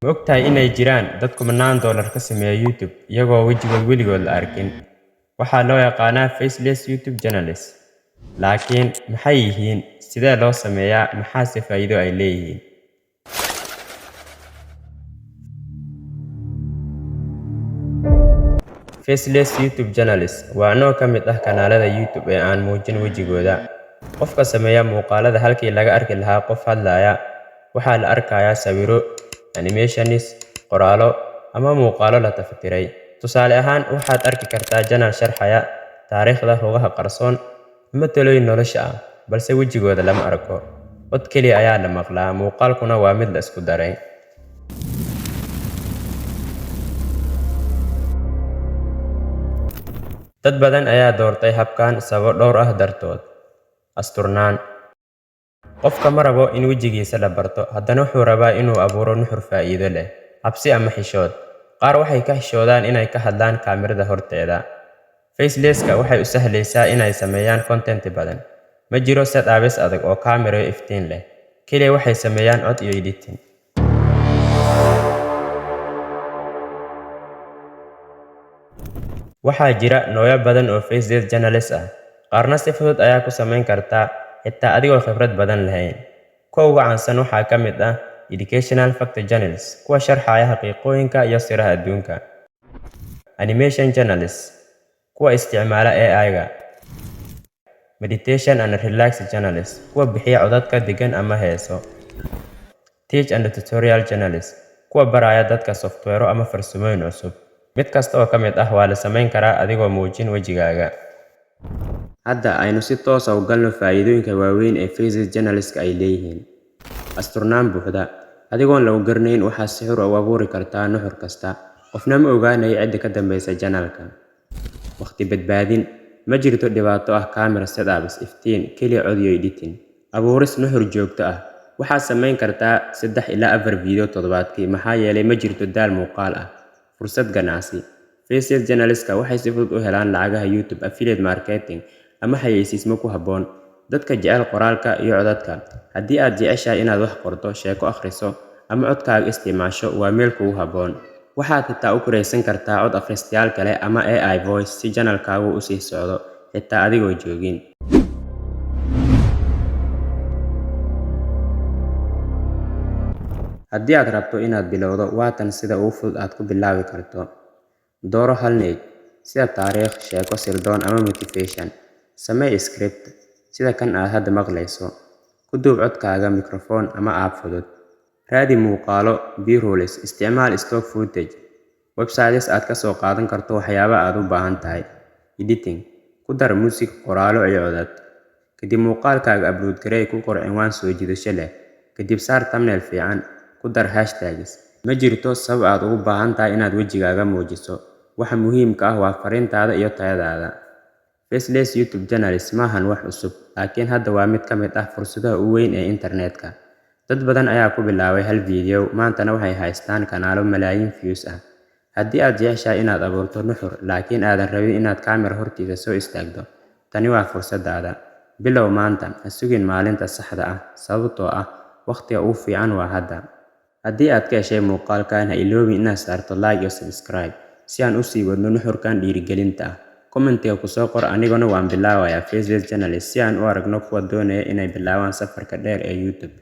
Ma ogtahay inay jiraan dad kumanaan dollar ka sameeya YouTube iyagoo wejigood weligood la arkin? Waxaa loo yaqaanaa faceless YouTube journalists. Laakiin maxay yihiin? Sidee loo sameeyaa? Maxaase faa'iido ay leeyihiin? Faceless YouTube journalists waa nooc ka mid ah kanaalada YouTube ee aan muujin wejigooda. Qofka sameeya muuqaalada halkii laga arki lahaa qof hadlaya, waxaa la arkayaa sawirro, animations, qoraallo, ama muuqaallo la tafaatiray. Tusaale ahaan, waxaad arki kartaa channel sharxaya taariikhda rugaha qarsoon ama talooyin nolosha ah, balse wejigooda lama arko. Cod keliya ayaa la maqlaa, muuqaalkuna waa mid la isku daray. Dad badan ayaa doortay habkan sababo dhowr ah dartood. Asturnaan. Qofka ma rabo in wejigiisa la barto, haddana wuxuu rabaa inuu abuuro nuxur faa'iido leh. Cabsi ama xishood. Qaar waxay ka xishoodaan inay ka hadlaan kaamirada horteeda. Facelesska waxay u sahlaysaa inay sameeyaan content badan. Ma jiro setups adag oo kaamiro iyo iftiin leh. Kaliya waxay sameeyaan cod iyo editing. Waxaa jira noocyo badan oo faceless journalists ah. Qaarna si fudud ayaa ku samayn kartaa xitaa adigoo khibrad badan lahayn. Kuwa ugu caansan waxaa ka mid ah educational fact journalists, kuwa sharxaya xaqiiqooyinka iyo siraha adduunka. Animation journalists, kuwa isticmaala AI-ga. Meditation and relax journalists, kuwa bixiya codadka degan ama heeso. Teach and tutorial journalists, kuwa baraya dadka software ama farsamooyin cusub. Mid kasta oo ka mid ah waa la samayn karaa adigoo muujin wejigaaga. Hadda aynu si toos ah u galno faa'iidooyinka waaweyn ee faceless journalists ay leeyihiin. Asturnaan buuxda. Adigoon lagu garanayn waxaad si xor ah u abuuri kartaa nuxur kasta. Qofna ma ogaanayo cidda ka dambaysa channelka. Waqti badbaadin. Ma jirto dhibaato ah camera setups, iftiin, kaliya cod iyo editing. Abuuris nuxur joogto ah. Waxaad samayn kartaa 3 ilaa 4 video toddobaadkii maxaa yeelay ma jirto daal muuqaal ah. Fursad ganacsi. Faceless journalistka waxay si fudud u helaan lacagaha YouTube affiliate marketing ama xayeysiismo ku habboon dadka jecel qoraalka iyo codadka. Haddii aad jeceshahay inaad wax qorto, sheeko akhriso, ama codkaaga isticmaasho, waa meel kugu habboon. Waxaad xitaa u kuraysan kartaa cod akhristayaal kale ama AI voice si channelkaagu u sii socdo xitaa adigoo joogin. Haddii aad rabto inaad bilowdo, waa tan sida ugu fudud aad ku bilaabi karto. Dooro hal niche sida taariikh, sheeko sirdoon ama motivation. Samee script sida kan aad hadda maqlayso. Ku duub codkaaga microphone ama app fudud. Raadi muuqaallo, B-rolls, isticmaal stock footage. Websites aad ka soo qaadan karto waxyaabaha aad u baahan tahay. Editing. Ku dar muusig, qoraallo iyo codad. Kadib muuqaalkaaga upload garee, ku qor cinwaan soo jiidasho leh. Kadib saar thumbnail fiican. Ku dar hashtags. Ma jirto sabab aad ugu baahan tahay inaad wejigaaga muujiso. Waxa muhiimka ah waa fariintaada iyo tayadaada. Faceless YouTube journalists maahan wax cusub, laakiin hadda waa mid ka mid ah fursadaha ugu weyn ee internetka. Dad badan ayaa ku bilaabay hal video, maantana waxay haystaan kanaalo malaayiin views ah. Haddii aad jeceshahay inaad abuurto nuxur, laakiin aadan rabin inaad kaamira hortiisa soo istaagto, tani waa fursadaada. Bilow maanta, ha sugin maalinta saxda ah, sababtoo ah waqtiga ugu fiican waa hadda. Haddii aad ka heshay muuqaalkan, ha iloobin inaad saarto like iyo subscribe si aan u sii wadno nuxurkan dhiirigelinta ah. Commentiga ku soo qor, aniguna waan bilaabayaa faceless journalists si aan u aragno kuwa doonaya inay bilaabaan safarka dheer ee YouTube.